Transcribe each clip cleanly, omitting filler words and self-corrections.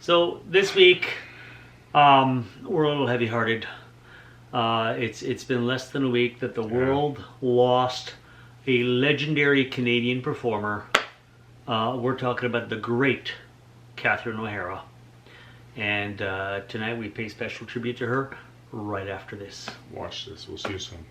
So this week, we're a little heavy-hearted. It's been less than a week that the world lost a legendary Canadian performer. We're talking about the great Catherine O'Hara. And tonight we pay special tribute to her right after this. Watch this. We'll see you soon.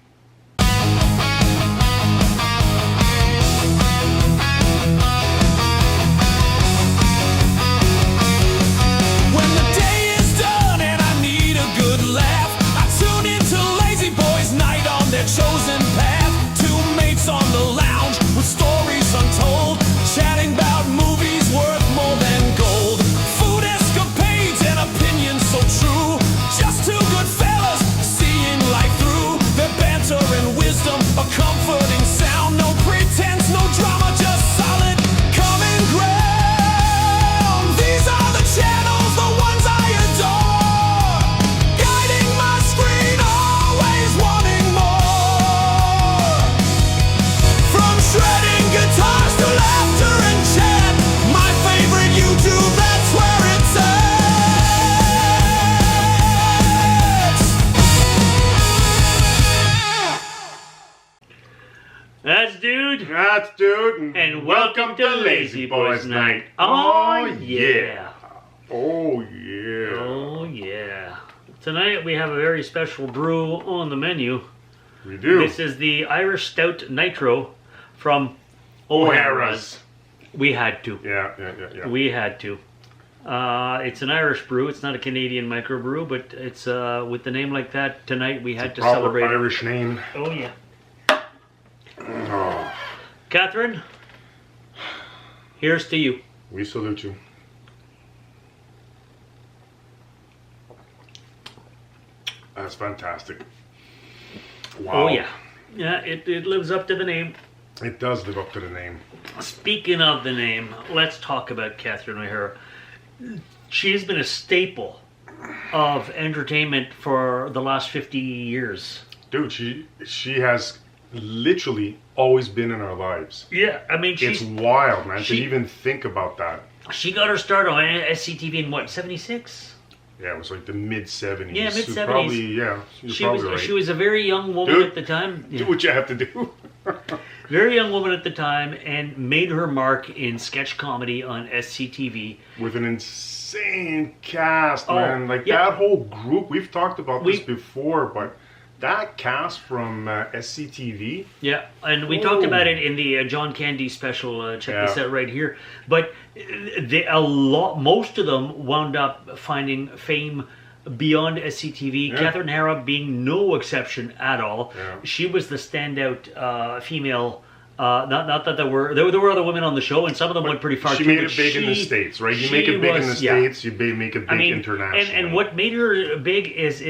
When the day is done and I need a good laugh, I tune into Lazyboys night on their chosen path. Two mates on the lounge with stories untold, chatting about movies worth more than gold. Food escapades and opinions so true. Just two good fellas seeing life through. Their banter and wisdom, a comforting sound. No pretense, no drama, just solid common ground. These are the channels, the ones I adore, guiding my screen, always wanting more. From shredding guitars to laughter and chat, my favorite YouTube, that's where it's at. That's Dude. That's Dude. And welcome to Lazyboys Night. Oh yeah. Oh yeah. Oh yeah. Tonight we have a very special brew on the menu. We do. This is the Irish Stout Nitro from O'Hara's. We had to. Yeah. We had to. It's an Irish brew. It's not a Canadian microbrew, but it's with the name like that. Tonight we had to Proper celebrate. Irish name. Oh yeah. Oh, Catherine, here's to you. we salute you. That's fantastic. Wow. Oh yeah. Yeah, it lives up to the name. It does live up to the name. Speaking of the name, let's talk about Catherine O'Hara. She's been a staple of entertainment for the last 50 years. Dude, she has literally always been in our lives. Yeah, I mean, It's wild, man, to she- even think about that. she got her start on SCTV in what, 76? Yeah, it was like the mid-70s. Yeah, So mid-70s. probably, yeah, you're probably right. She was a very young woman Dude, at the time. Do what you have to do. Very young woman at the time, and made her mark in sketch comedy on SCTV. With an insane cast, Oh, man. Like, yeah. that whole group, we've talked about this We- before, but that cast from SCTV, Yeah, and we talked about it in the John Candy special. Check this Yeah. out right here. But most of them wound up finding fame beyond SCTV. Yeah. Catherine O'Hara being no exception at all. Yeah. She was the standout female. Not that there were other women on the show, and some of them went pretty far. she too, made but it big in the States, right? You make she it big in the was- yeah. States, you make it big internationally. And what made her big is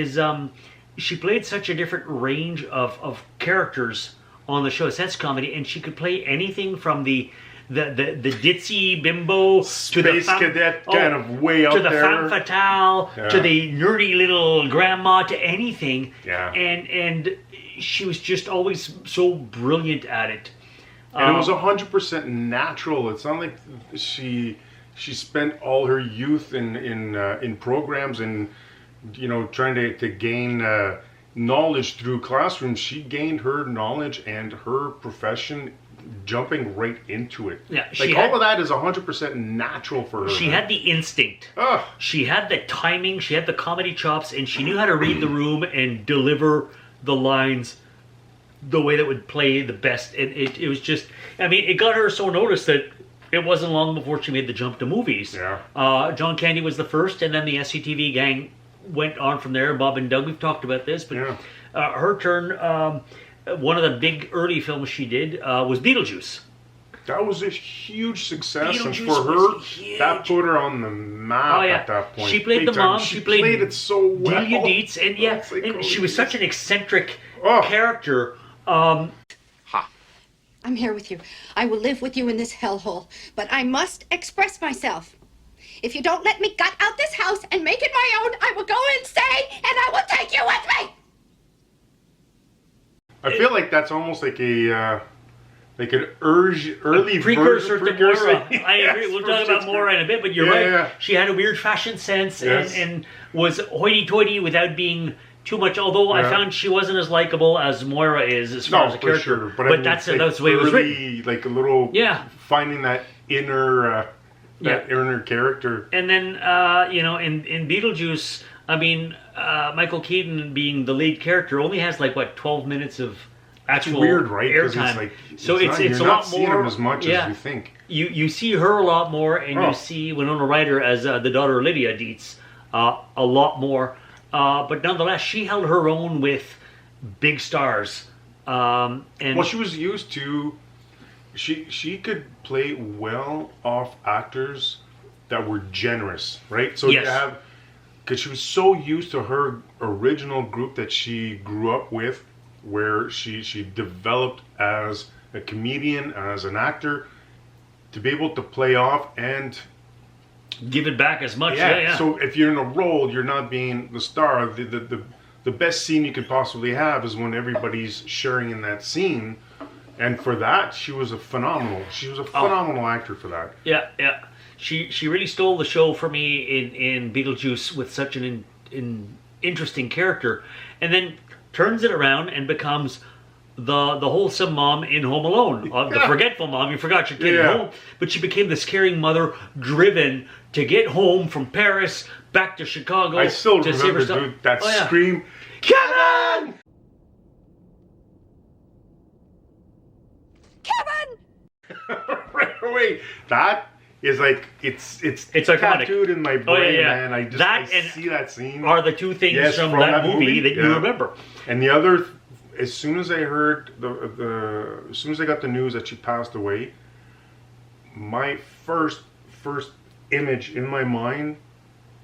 she played such a different range of characters on the show. It's comedy, and she could play anything from the ditzy bimbo to Space cadet kind of way out to the there. femme fatale Yeah. to the nerdy little grandma to anything. Yeah. And she was just always so brilliant at it. And it was 100% natural. It's not like she spent all her youth in programs and, you know, trying to gain knowledge through classrooms. She gained her knowledge and her profession jumping right into it. Yeah, like all of that is 100% natural for her. She had the instinct. Ugh. She had the timing, she had the comedy chops, and she knew how to read the room and deliver the lines the way that would play the best. And it was just, I mean, it got her so noticed that it wasn't long before she made the jump to movies. Yeah. John Candy was the first, and then the SCTV gang went on from there. Bob and Doug, we've talked about this, but Yeah. her turn, one of the big early films she did was Beetlejuice. That was a huge success, and Beetlejuice for her, was huge. that put her on the map Oh, yeah. at that point. She played Big the time. mom. She She played it so well. Delia Dietz, and yeah, That's like, and oh, she was such an eccentric Oh. character. I'm here with you. I will live with you in this hellhole, but I must express myself. If you don't let me gut out this house and make it my own, I will go insane and I will take you with me. I feel like that's almost like like an early precursor to Moira. Yes, I agree. We'll talk about Moira in a bit, but you're right. Yeah. She had a weird fashion sense Yes. and was hoity-toity without being too much. Although I Yeah. found she wasn't as likable as Moira is as far as a for character. sure. But I mean, that's like the way it was written. early, like a little finding that inner inner character. And then in Beetlejuice, I mean, Michael Keaton being the lead character only has like what 12 minutes of actual It's weird, right? 'Cause airtime. it's like So it's you're a not lot seeing more him as much as you think. You see her a lot more, and Oh. you see Winona Ryder as the daughter Lydia Dietz a lot more. But nonetheless, she held her own with big stars. And Well, she was used to. She could play well off actors that were generous, right? So Yes. you have, because she was so used to her original group that she grew up with, where she developed as a comedian, as an actor, to be able to play off and give it back as much. yeah. Yeah. So if you're in a role, you're not being the star. The best scene you could possibly have is when everybody's sharing in that scene. And for that, she was a phenomenal. She was a phenomenal actor for that. Yeah. She really stole the show for me in Beetlejuice with such an interesting character, and then turns it around and becomes the wholesome mom in Home Alone, the forgetful mom. You forgot your kid at home, but she became this caring mother, driven to get home from Paris back to Chicago. I still to save her remember son. dude, that Oh, yeah. scream, Kevin! Right away. That is like it's iconic. tattooed in my brain, man. I and see that scene. Are the two things from that movie that you remember? And the other, as soon as I heard as soon as I got the news that she passed away, my first image in my mind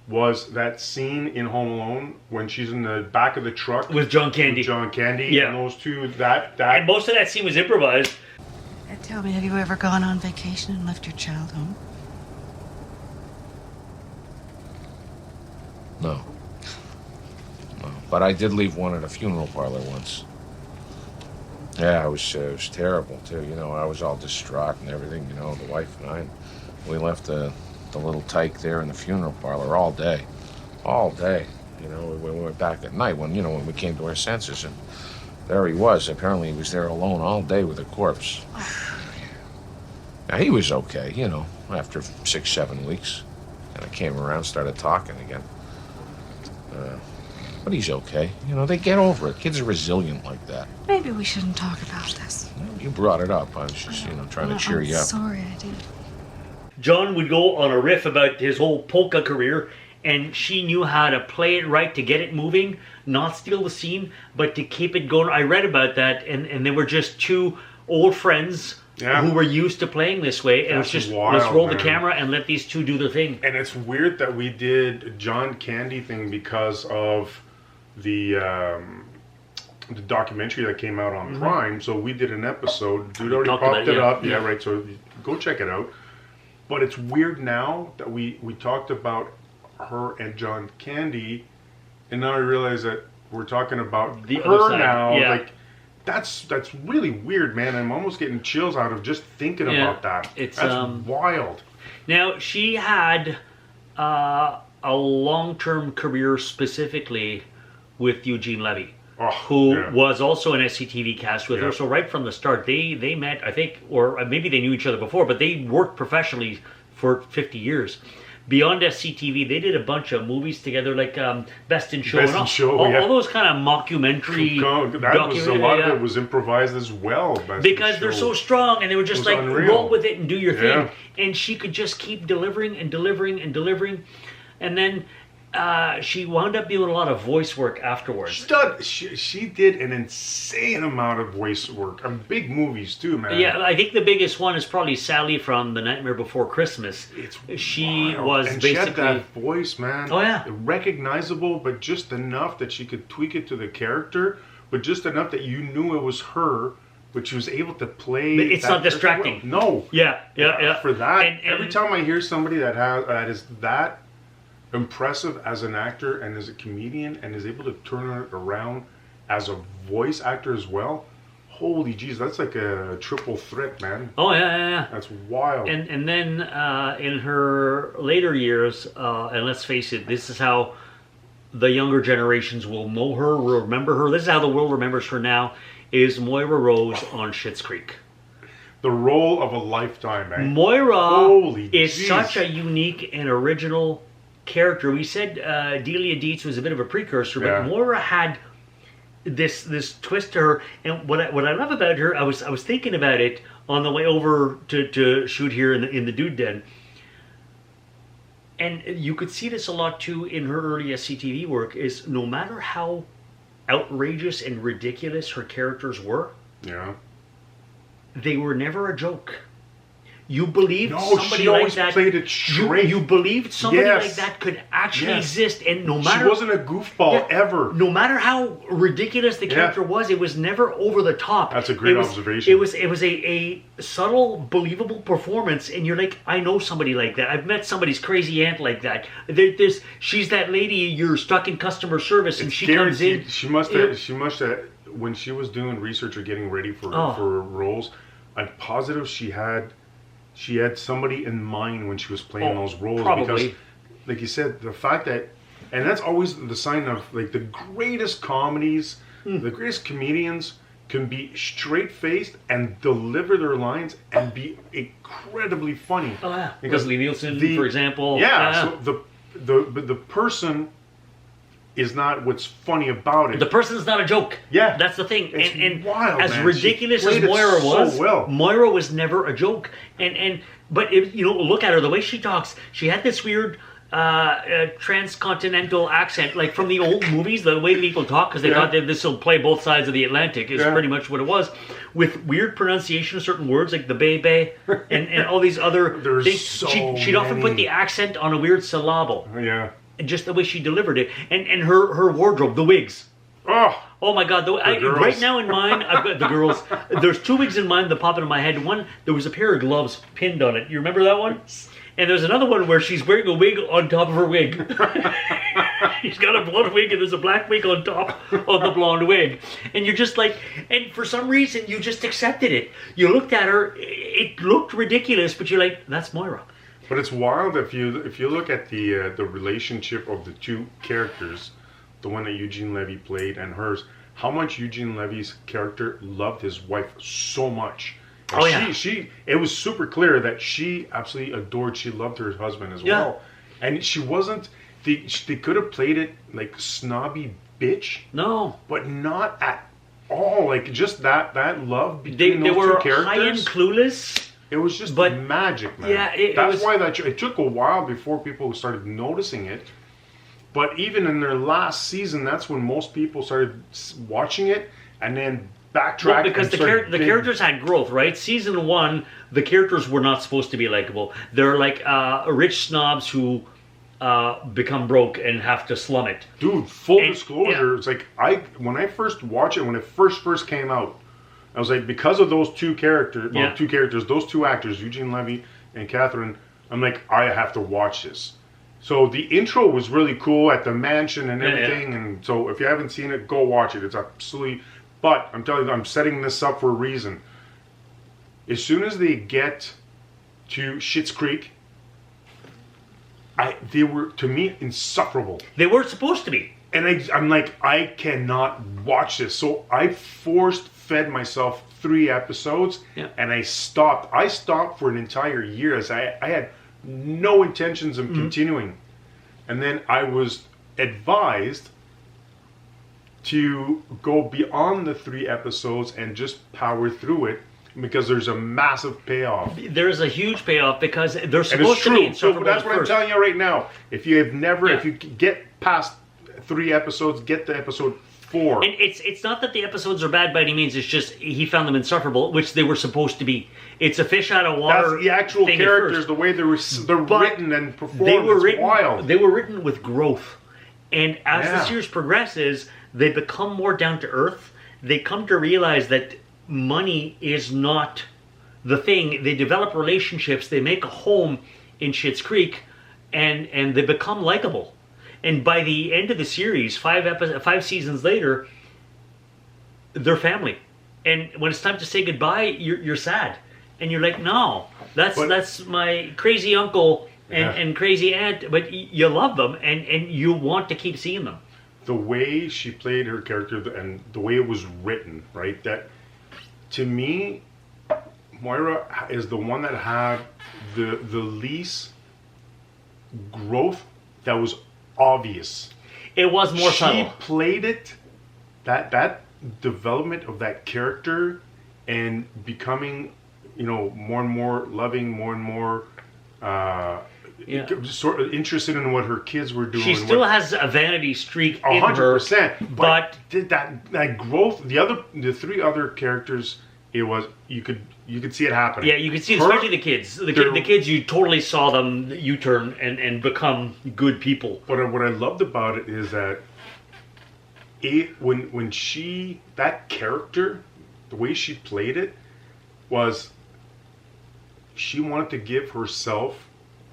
was that scene in Home Alone when she's in the back of the truck With John Candy. Yeah. and those two. That And most of that scene was improvised. Tell me, have you ever gone on vacation and left your child home? No. But I did leave one at a funeral parlor once. Yeah, it was terrible too. You know, I was all distraught and everything. You know, the wife and I, we left the little tyke there in the funeral parlor all day. You know, we went back at night when we came to our senses, and there he was. Apparently, he was there alone all day with a corpse. Now, he was okay, after 6-7 weeks. And I came around, started talking again. But he's okay. They get over it. Kids are resilient like that. Maybe we shouldn't talk about this. You brought it up. I was just, trying to cheer you up. Sorry, I did. John would go on a riff about his whole polka career, and she knew how to play it right to get it moving, not steal the scene, but to keep it going. I read about that, and they were just two old friends who were used to playing this way, and it was just, let's roll the camera and let these two do their thing. And it's weird that we did John Candy thing because of the documentary that came out on Prime. So we did an episode. Dude already popped it up. Yeah, right. So go check it out. But it's weird now that we talked about her and John Candy, and now I realize that we're talking about the her other side. now. Yeah. Like that's really weird, man. I'm almost getting chills out of just thinking about that. It's that's wild. Now she had a long-term career specifically with Eugene Levy. Who was also an SCTV cast with her. So right from the start, they met, I think, or maybe they knew each other before, but they worked professionally for 50 years. Beyond SCTV, they did a bunch of movies together, like Best in Show. All those kind of mockumentary That was a lot of it was improvised as well. Because they're so strong, and they were just like, roll with it and do your thing. Yeah. And she could just keep delivering and delivering and delivering. And then she wound up doing a lot of voice work afterwards. She did an insane amount of voice work on big movies too, man. Yeah, I think the biggest one is probably Sally from The Nightmare Before Christmas. She was and basically... she had that voice, man. Oh, yeah. Recognizable, but just enough that she could tweak it to the character, but just enough that you knew it was her, but she was able to play... But it's not distracting. No. Yeah. For that, And every time I hear somebody that is that impressive as an actor and as a comedian and is able to turn it around as a voice actor as well, Holy jeez, that's like a triple threat, man. Oh yeah. That's wild. And then in her later years, and let's face it, this is how the younger generations will know her, will remember her. This is how the world remembers her now, is Moira Rose on Schitt's Creek. The role of a lifetime, man. Moira Holy is jeez. such a unique and original character. We said Delia Dietz was a bit of a precursor, but Yeah. Moira had this twist to her. And what I love about her, I was thinking about it on the way over to shoot here in the Dude Den. And you could see this a lot too in her early SCTV work, is no matter how outrageous and ridiculous her characters were, Yeah. they were never a joke. You believed No, somebody she like always that. played it straight. You believed somebody Yes. like that could actually Yes. exist, and no She matter wasn't a goofball ever. no matter how ridiculous the character was, it was never over the top. That's a great It was- observation. It was a subtle, believable performance, and you're like, I know somebody like that. I've met somebody's crazy aunt like that. She's that lady you're stuck in customer service, and she comes in. Guaranteed. She must have. When she was doing research or getting ready for roles, I'm positive she had somebody in mind when she was playing those roles. probably. Because, like you said, the fact that, and that's always the sign of like the greatest comedies, the greatest comedians can be straight-faced and deliver their lines and be incredibly funny. Oh yeah, Because Leslie Nielsen, the- for example. Yeah, so the person is not what's funny about it. The person's not a joke. Yeah. That's the thing. It's and wild, as man. ridiculous She as played it Moira so was, well. Moira was never a joke. But if you look at her, the way she talks, she had this weird transcontinental accent, like from the old movies, the way people talk, because they thought that this will play both sides of the Atlantic, is pretty much what it was, with weird pronunciation of certain words, like the bay, and all these other There's things. so She'd often put many. the accent on a weird syllable. Yeah. And just the way she delivered it, and her wardrobe, the wigs. Oh, my God! girls. Right now in mine, I've got the girls. There's two wigs in mine that pop into my head. One, there was a pair of gloves pinned on it. You remember that one? And there's another one where she's wearing a wig on top of her wig. She's got a blonde wig and there's a black wig on top of the blonde wig. And you're just like, and for some reason you just accepted it. You looked at her, it looked ridiculous, but you're like, that's Moira. but it's wild if you look at the relationship of the two characters, the one that Eugene Levy played and hers. How much Eugene Levy's character loved his wife so much. And it was super clear that she absolutely adored, she loved her husband as well. And she wasn't, they could have played it like snobby bitch, No. but not at all. Like just that love They between those were two high and characters. clueless. It was just but- magic, man. Yeah, it that's was- why it took a while before people started noticing it. But even in their last season, that's when most people started watching it and then backtrack. Well, because and the characters had growth, right? Season 1, the characters were not supposed to be likable. They're like rich snobs who become broke and have to slum it. Dude, full And- disclosure, yeah. it's like when I first watched it, when it first came out, I was like, because of those two characters, those two actors, Eugene Levy and Catherine, I'm like, I have to watch this. So the intro was really cool at the mansion and everything, and so if you haven't seen it, go watch it. It's absolutely. But I'm telling you, I'm setting this up for a reason. As soon as they get to Schitt's Creek, they were, to me, insufferable. They weren't supposed to be. And I'm like, I cannot watch this. So I fed myself 3 episodes, and I stopped. I stopped for an entire year as I had no intentions of continuing. And then I was advised to go beyond the 3 episodes and just power through it because there's a massive payoff. There's a huge payoff because they're And it's supposed to be true. So insufferable that's at what I'm first. telling you right now. If you have never, if you get past 3 episodes, get to episode 4. And it's not that the episodes are bad by any means. It's just he found them insufferable, which they were supposed to be. It's a fish out of water. That's the actual thing at characters, first. the way they're But written and performed. They were it's written. wild. They were written with growth, and as the Yeah. series progresses, they become more down to earth. They come to realize that money is not the thing. They develop relationships. They make a home in Schitt's Creek, and they become likable. And by the end of the series, 5 seasons later, they're family. and when it's time to say goodbye, you're sad, and you're like, no, that's my crazy uncle and crazy aunt, but you love them and you want to keep seeing them. The way she played her character and the way it was written, right? That to me, Moira is the one that had the least growth that was obvious. It was more subtle. She played it, that development of that character and becoming, more and more loving, more and more sort of interested in what her kids were doing. She still has a vanity streak in 100%. her, But did that growth? The three other characters, it was you could see it happening. Yeah, you could see, especially the kids. The kids, you totally saw them U-turn and become good people. But what I loved about it is that when that character, the way she played it, was she wanted to give herself,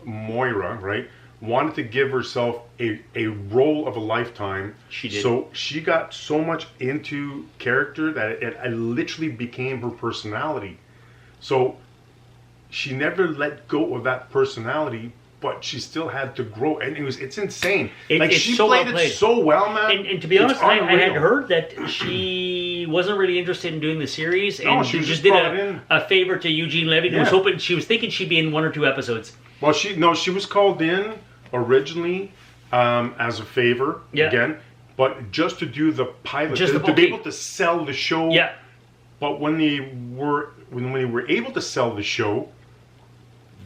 Moira, right? Wanted to give herself a role of a lifetime. She did. So she got so much into character that it literally became her personality. So she never let go of that personality, but she still had to grow, and it's insane. She so played well it so well, man. And to be honest, I had heard that she wasn't really interested in doing the series, and she just did a favor to Eugene Levy, who was hoping, she was thinking she'd be in 1 or 2 episodes. Well, she was called in originally as a favor again, but just to do the pilot, to be able to sell the show. Yeah. But when they were able to sell the show,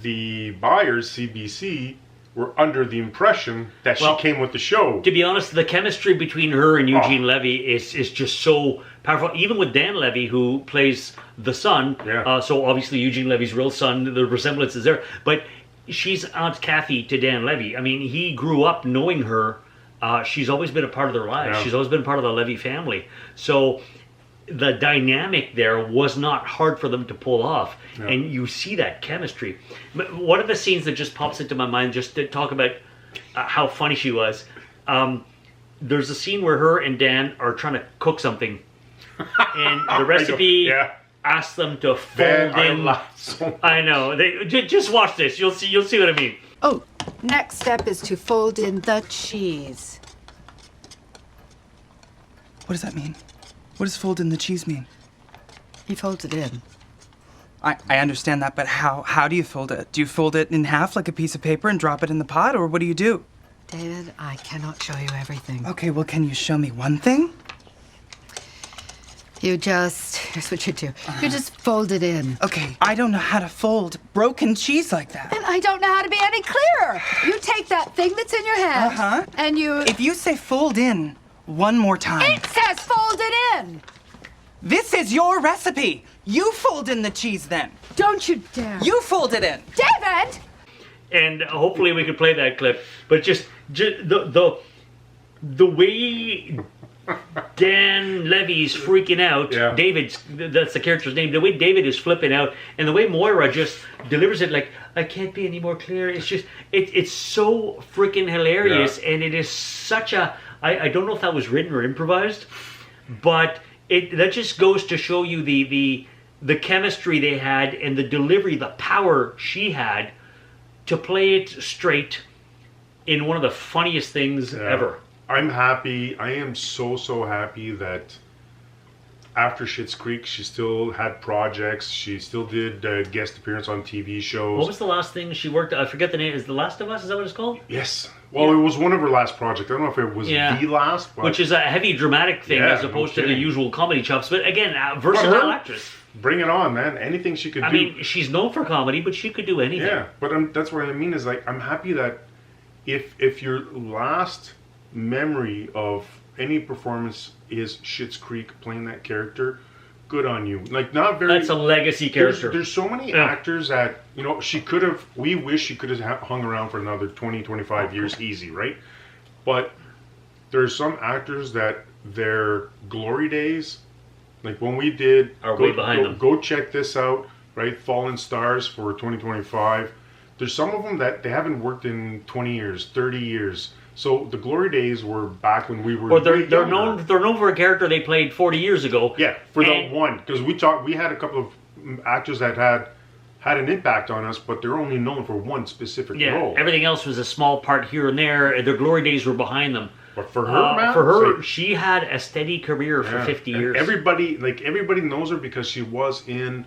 the buyers, CBC, were under the impression that she came with the show. To be honest, the chemistry between her and Eugene Levy is just so powerful. Even with Dan Levy, who plays the son, so obviously Eugene Levy's real son, the resemblance is there. But she's Aunt Kathy to Dan Levy. I mean, he grew up knowing her. She's always been a part of their lives. Yeah. She's always been part of the Levy family. So the dynamic there was not hard for them to pull off. Yeah. And you see that chemistry. One of the scenes that just pops into my mind, just to talk about how funny she was, there's a scene where her and Dan are trying to cook something. And the recipe asks them to fold in. I know. Just watch this. You'll see what I mean. Oh, next step is to fold in the cheese. What does that mean? What does fold in the cheese mean? He folds it in. I understand that, but how do you fold it? Do you fold it in half like a piece of paper and drop it in the pot, or what do you do? David, I cannot show you everything. Okay, well, can you show me one thing? Here's what you do. You just fold it in. Okay, I don't know how to fold broken cheese like that. And I don't know how to be any clearer. You take that thing that's in your hand, and you... If you say fold in one more time... It says fold it in! This is your recipe! You fold in the cheese then! Don't you dare! You fold it in! David! And hopefully we could play that clip, but just the way Dan Levy's freaking out, David's, that's the character's name, the way David is flipping out, and the way Moira just delivers it like, I can't be any more clear. It's just, it's so freaking hilarious, and it is such a, I don't know if that was written or improvised, but that just goes to show you the chemistry they had and the delivery, the power she had to play it straight in one of the funniest things ever. I'm happy. I am so happy that after Schitt's Creek, she still had projects. She still did guest appearance on TV shows. What was the last thing she worked on? I forget the name. Is The Last of Us? Is that what it's called? Yes. Well, it was one of her last projects. I don't know if it was the last. But which is a heavy dramatic thing as opposed to the usual comedy chops. But again, versatile actress. Bring it on, man. Anything she could do. I mean, she's known for comedy, but she could do anything. Yeah, but that's what I mean is like, I'm happy that if your last memory of any performance is Schitt's Creek playing that character, good on you. Like, not very... That's a legacy character. There's so many actors that, we wish she could have hung around for another 20, 25 years easy, right? But there's some actors that their glory days, like when we did... Are way behind them. Go check this out, right? Fallen Stars for 2025. There's some of them that they haven't worked in 20 years, 30 years. So the glory days were back when we were. Or way they're younger. known for a character they played 40 years ago. Yeah, for the And- one, because we had a couple of actors that had an impact on us, but they're only known for one specific Yeah, role. everything else was a small part here and there. And their glory days were behind them. But for her, man, for her, like, she had a steady career for yeah. 50 And years. everybody knows her because she was in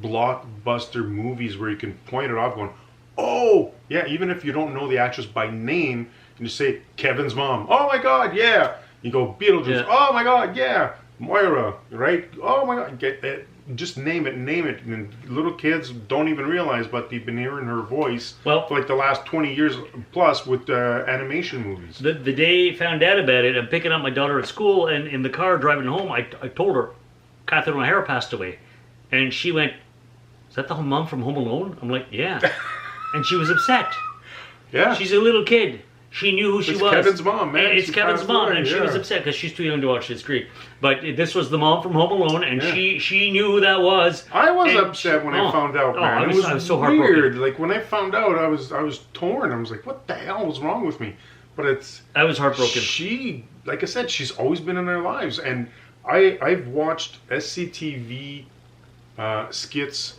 blockbuster movies where you can point it off, going, "Oh, yeah." Even if you don't know the actress by name, you say Kevin's mom. Oh my God, yeah. You go Beetlejuice. Yeah. Oh my God, yeah. Moira, right? Oh my God, just name it. And little kids don't even realize, but they've been hearing her voice Well- for like the last 20 years plus with animation movies. The day I found out about it, I'm picking up my daughter at school, and in the car driving home, I told her, Catherine O'Hara passed away. And she went, "Is that the mom from Home Alone?" I'm like, "Yeah." And she was upset. Yeah. She's a little kid. She knew who she It's was. Kevin's mom, man. It's She Kevin's passed mom, away, and she was yeah. upset because she's too young to watch Schitt's Creek. But this was the mom from Home Alone, and Yeah. she knew who that was. I was And upset when I found out, man. I It was so heartbroken. weird. Like when I found out, I was torn. I was like, "What the hell was wrong with me?" But it's I was heartbroken. she, like I said, she's always been in our lives, and I've watched SCTV skits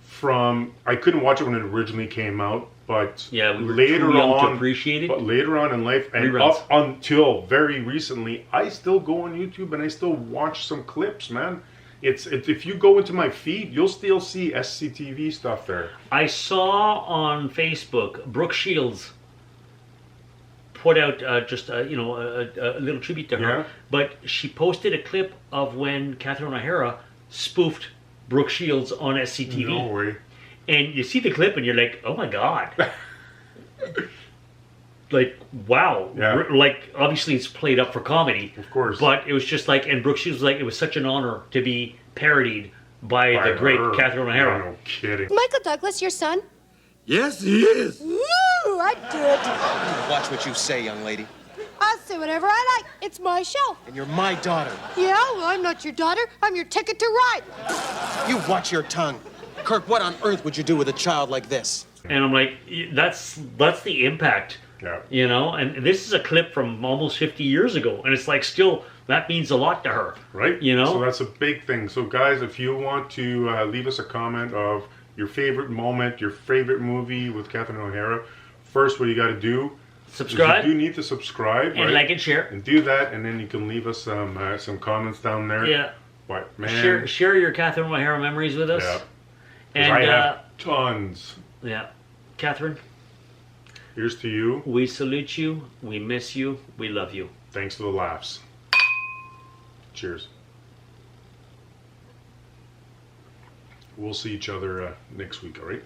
from. I couldn't watch it when it originally came out, but Yeah, we were later too young to on, appreciate it. But later on in life, and Reruns. up until very recently, I still go on YouTube and I still watch some clips, man. It's if you go into my feed, you'll still see SCTV stuff there. I saw on Facebook Brooke Shields put out just a little tribute to her, Yeah. but she posted a clip of when Catherine O'Hara spoofed Brooke Shields on SCTV. No way. And you see the clip and you're like, "Oh my God." Like, wow. Yeah. Like, obviously it's played up for comedy. Of course. But it was just like, and Brooke Shields was like, it was such an honor to be parodied by By the great her. Catherine O'Hara. No kidding. Michael Douglas, your son? Yes, he is. Woo, I did. Watch what you say, young lady. I'll say whatever I like. It's my show. And you're my daughter. Yeah, well, I'm not your daughter. I'm your ticket to ride. You watch your tongue. Kirk, what on earth would you do with a child like this? And I'm like, that's the impact. Yeah. You know, and this is a clip from almost 50 years ago, and it's like still that means a lot to her, Right? You know, So that's a big thing. So guys, if you want to leave us a comment of your favorite moment, your favorite movie with Catherine O'Hara, first what you got to do subscribe is you do need to subscribe, and right? like and share. And do that, and then you can leave us some comments down there. Yeah, But man, share your Catherine O'Hara memories with us. yeah. 'Cause And I have tons. yeah, Catherine, Here's to you. we salute you, we miss you, we love you. Thanks for the laughs. Cheers. We'll see each other next week, all right?